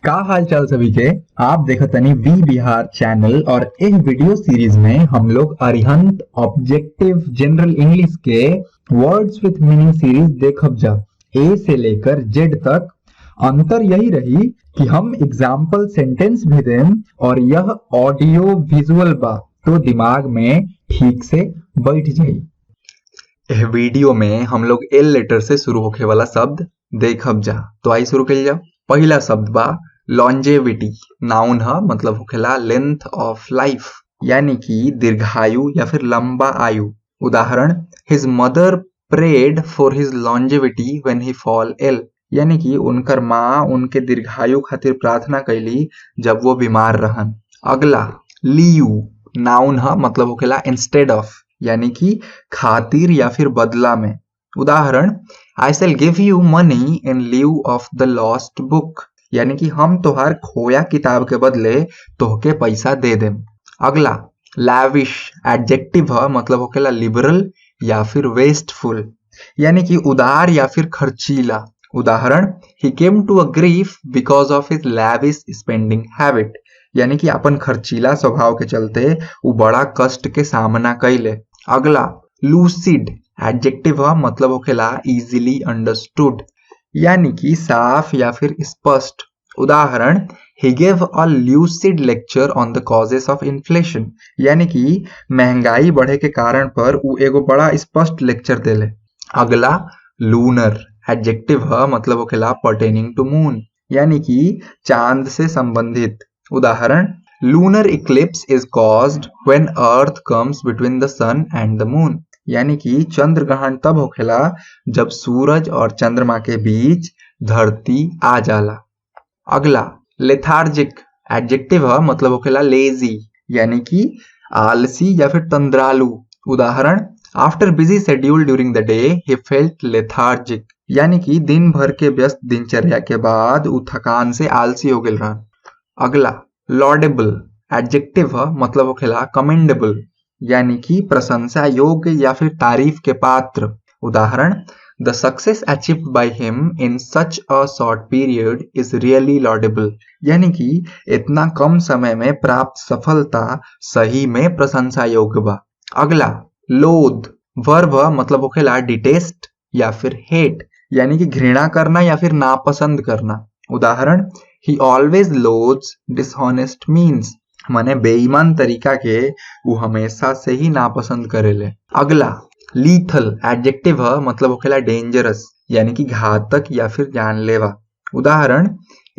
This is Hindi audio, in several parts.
का हाल चाल सभी के। आप देखत तनी वी बिहार चैनल और एक वीडियो सीरीज में हम लोग अरिहंत ऑब्जेक्टिव जनरल इंग्लिश के वर्ड्स विथ मीनिंग सीरीज देखब जा। ए से लेकर जेड तक अंतर यही रही कि हम एग्जाम्पल सेंटेंस भी दें और यह ऑडियो विजुअल बा तो दिमाग में ठीक से बैठ जाई। यह वीडियो में हम लोग एल लेटर से शुरू होके वाला शब्द देखब जा। तो आई शुरू कइल जाओ। पहला शब्द बा लॉन्जेविटी। नाउन ह मतलब होखेला लेंथ ऑफ लाइफ, यानी कि दीर्घायु या फिर लंबा आयु। उदाहरण, his mother prayed for his longevity when he fall ill, यानी कि उनकर माँ उनके दीर्घायु खातिर प्रार्थना कैली जब वो बीमार रहन। अगला लीव। नाउन ह मतलब होखेला इंस्टेड ऑफ, यानी कि खातिर या फिर बदला में। उदाहरण, I shall give you money in leave of the lost book, यानी कि हम तोहार खोया किताब के बदले तोहके पैसा दे देम। अगला लैविश। एडजेक्टिव ह मतलब होखेला लिबरल या फिर वेस्टफुल, यानी कि उदार या फिर खर्चीला। उदाहरण, he came to a grief because of his lavish spending habit, यानी कि अपन खर्चीला स्वभाव के चलते वो बड़ा कष्ट के सामना कैले। अगला लूसिड। एडजेक्टिव ह मतलब होखेला इजीली अंडरस्टूड, यानी कि साफ या फिर स्पष्ट। उदाहरण, he gave a lucid lecture on the causes of inflation, यानी कि महंगाई बढ़े के कारण पर उ एगो बड़ा स्पष्ट लेक्चर देले। अगला लूनर। एडजेक्टिव ह मतलब होखेला pertaining to मून, यानी कि चांद से संबंधित। उदाहरण, lunar eclipse is caused when earth comes between the sun and the moon, यानी कि चंद्र ग्रहण तब होखेला जब सूरज और चंद्रमा के बीच धरती आ जाला। अगला लेथार्जिक। एडजेक्टिव ह मतलब होखेला लेजी, यानी कि आलसी या फिर तंद्रालु। उदाहरण, after busy schedule during the day he felt lethargic, यानी कि दिन भर के व्यस्त दिनचर्या के बाद उ थकान से आलसी हो गेल रहन। अगला लॉडेबल। एडजेक्टिव ह मतलब होखेला कमेंडेबल, यानी कि प्रशंसा योग्य या फिर तारीफ के पात्र। उदाहरण, the success achieved by him in such a short period is really laudable, यानी कि इतना कम समय में प्राप्त सफलता सही में प्रशंसा योग्य बा। अगला लोथ। वर्ब ह मतलब होखेला डिटेस्ट या फिर हेट, यानी कि घृणा करना या फिर नापसंद करना। उदाहरण, he always loathes dishonest means, माने बेईमान तरीका के वो हमेशा से ही नापसंद करेले। अगला लीथल। एडजेक्टिव ह मतलब होखेला डेंजरस, यानी कि घातक या फिर जानलेवा। उदाहरण,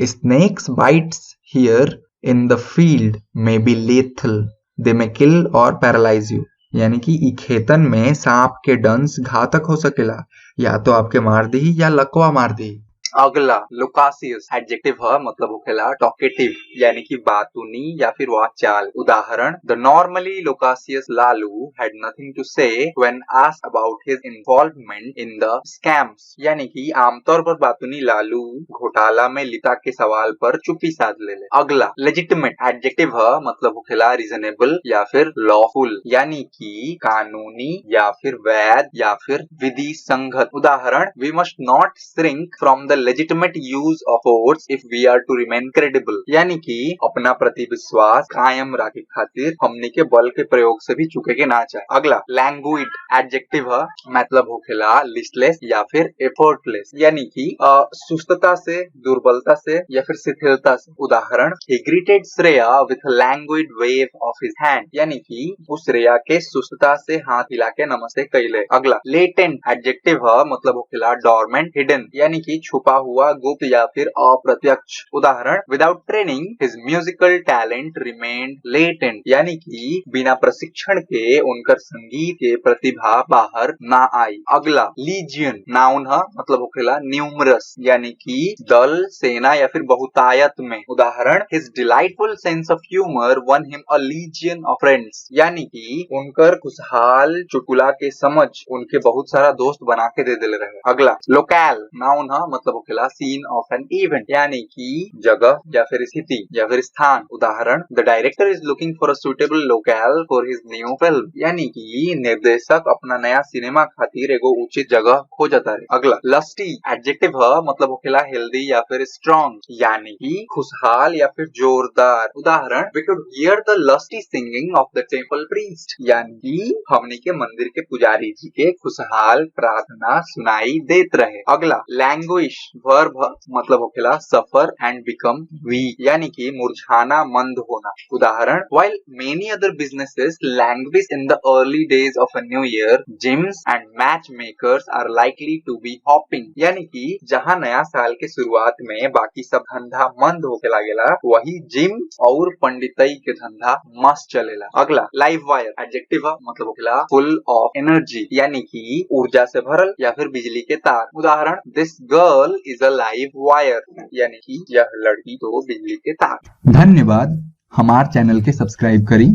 snakes bites here in the field may be lethal, they may kill और पैरालाइज यू, यानी कि ई खेतन में सांप के डंस घातक हो सकेला, या तो आपके मार दी या लकवा मार दी। अगला लोकासियस। एडजेक्टिव ह मतलब होखेला टॉकेटिव, यानी कि बातूनी या फिर वाचाल। उदाहरण, the normally loquacious Lalu had nothing to say when asked about his involvement in the scams, यानी कि आमतौर पर बातूनी लालू घोटाला में लिता के सवाल पर चुप्पी साध लेले। अगला लेजिटिमेट। एडजेक्टिव ह मतलब होखेला रीजनेबल या फिर लॉफुल, यानी कि कानूनी या फिर वैध या फिर विधि संगत। उदाहरण, we must not shrink from the legitimate use of force if we are to remain credible, यानी कि अपना प्रति विश्वास कायम रखे खातिर हमनी के बल के प्रयोग से भी चुके के ना चाहे। अगला लैंग्विड। एडजेक्टिव ह मतलब होखेला लिस्टलेस या फिर एफर्टलेस, यानी कि सुस्तता से, दुर्बलता से या फिर शिथिलता से। उदाहरण, he greeted Shreya with a languid wave of his hand, यानी कि उस श्रेया के सुस्तता से हाथ हिला के नमस्ते कैले। अगला लेटेंट। एडजेक्टिव ह मतलब होखेला डोरमेंट, हिडन, यानी कि छुपा हुआ, गुप्त या फिर अप्रत्यक्ष। उदाहरण, without training his musical talent remained latent, यानी कि बिना प्रशिक्षण के उनकर संगीत के प्रतिभा बाहर ना आई। अगला लीजियन। नाउन ह मतलब होखेला न्यूमरस, यानी कि दल, सेना या फिर बहुतायत में। उदाहरण, his delightful sense of humour one him a lesion of friends, यानी कि उनकर खुशहाल चुटकुला के समझ उनके बहुत सारा दोस्त बना के दे देले रहे। अगला लोकल। नाउन ह मतलब होखेला सीन ऑफ एन इवेंट, यानी कि जगह या फिर स्थिति या फिर स्थान। उदाहरण, the director is looking for a suitable local for his new film, यानी कि निर्देशक अपना नया सिनेमा खातिर एगो उचित जगह खोजता है। अगला, लस्टी एडजेक्टिव मतलब होखेला हेल्दी या फिर स्ट्रॉन्ग, यानी कि खुशहाल या फिर जोरदार। उदाहरण, we could hear the lusty singing of the temple priest, यानी कि हमनी के मंदिर के पुजारी जी के खुशहाल प्रार्थना सुनाई देत रहे। अगला, लैंग्विश वर्ब मतलब होखेला सफर एंड बिकम वीक, यानी कि मुरझाना, मंद होना। उदाहरण, while many other businesses languish in the early days of a new year, gyms and matchmakers are likely to be hopping, यानी कि जहां नया साल के शुरुआत में बाकी सब धंधा मंद होके लागेला, वही जिम और पंडितई के धंधा मस्त चलेला। अगला, लाइव वायर एडजेक्टिव मतलब होखेला फुल ऑफ एनर्जी, यानी कि ऊर्जा से भरल या फिर बिजली के तार। उदाहरण, this girl is a live wire, यानी कि यह लड़की तो बिजली के तार। धन्यवाद। हमार चैनल के सब्सक्राइब करी।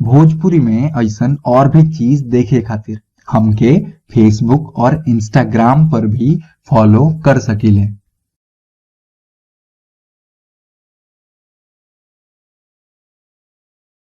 भोजपुरी में ऐसन और भी चीज देखे खातिर हमके फेसबुक और इंस्टाग्राम पर भी फॉलो कर सकीले।